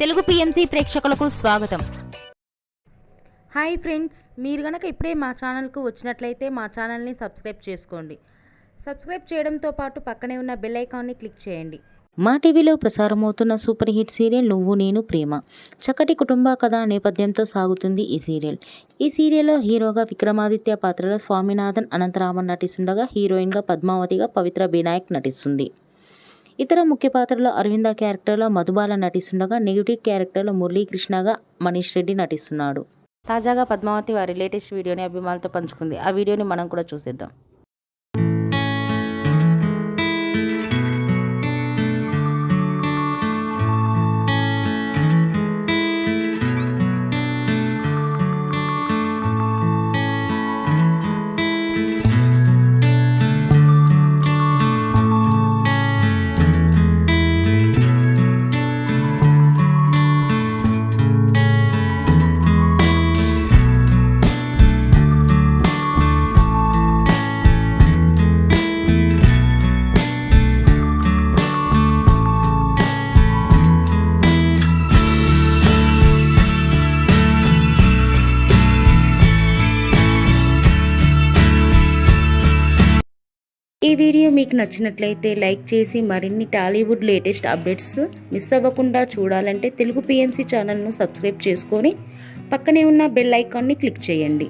Telugu PMC ప్రేక్షకులకు స్వాగతం. Hi friends, మీరు గనక ఇప్పుడే మా ఛానల్కు వచ్చినట్లయితే మా ఛానల్ని సబ్స్క్రైబ్ చేసుకోండి. సబ్స్క్రైబ్ చేయడంతో పాటు పక్కనే ఉన్న బెల్ ఐకాన్ని క్లిక్ చేయండి. మా టీవీలో ప్రసారమవుతున్న సూపర్ హిట్ సీరియల్ నువ్వు నేను ప్రేమ. చక్కటి కుటుంబ కథ నేపథ్యంతో సాగుతుంది ఈ సీరియల్. ఈ సీరియల్లో హీరోగా విక్రమాదిత్య పాత్రలో స్వామినాథన్ అనంతరామన్ నటిస్తుండగా హీరోయిన్గా పద్మావతిగా పవిత్ర బినాయక్ నటిస్తుంది. ఇతర ముఖ్య పాత్రలో అరవింద క్యారెక్టర్లో మధుబాల నటిస్తుండగా నెగిటివ్ క్యారెక్టర్లో మురళీకృష్ణగా మనీష్ రెడ్డి నటిస్తున్నాడు. తాజాగా పద్మావతి వారి లేటెస్ట్ వీడియోని అభిమానులతో పంచుకుంది. ఆ వీడియోని మనం కూడా చూసేద్దాం. ఈ వీడియో మీకు నచ్చినట్లయితే లైక్ చేసి మరిన్ని టాలీవుడ్ లేటెస్ట్ అప్డేట్స్ మిస్ అవ్వకుండా చూడాలంటే తెలుగు పిఎంసి ఛానల్ను సబ్స్క్రైబ్ చేసుకొని పక్కనే ఉన్న బెల్ ఐకాన్ని క్లిక్ చేయండి.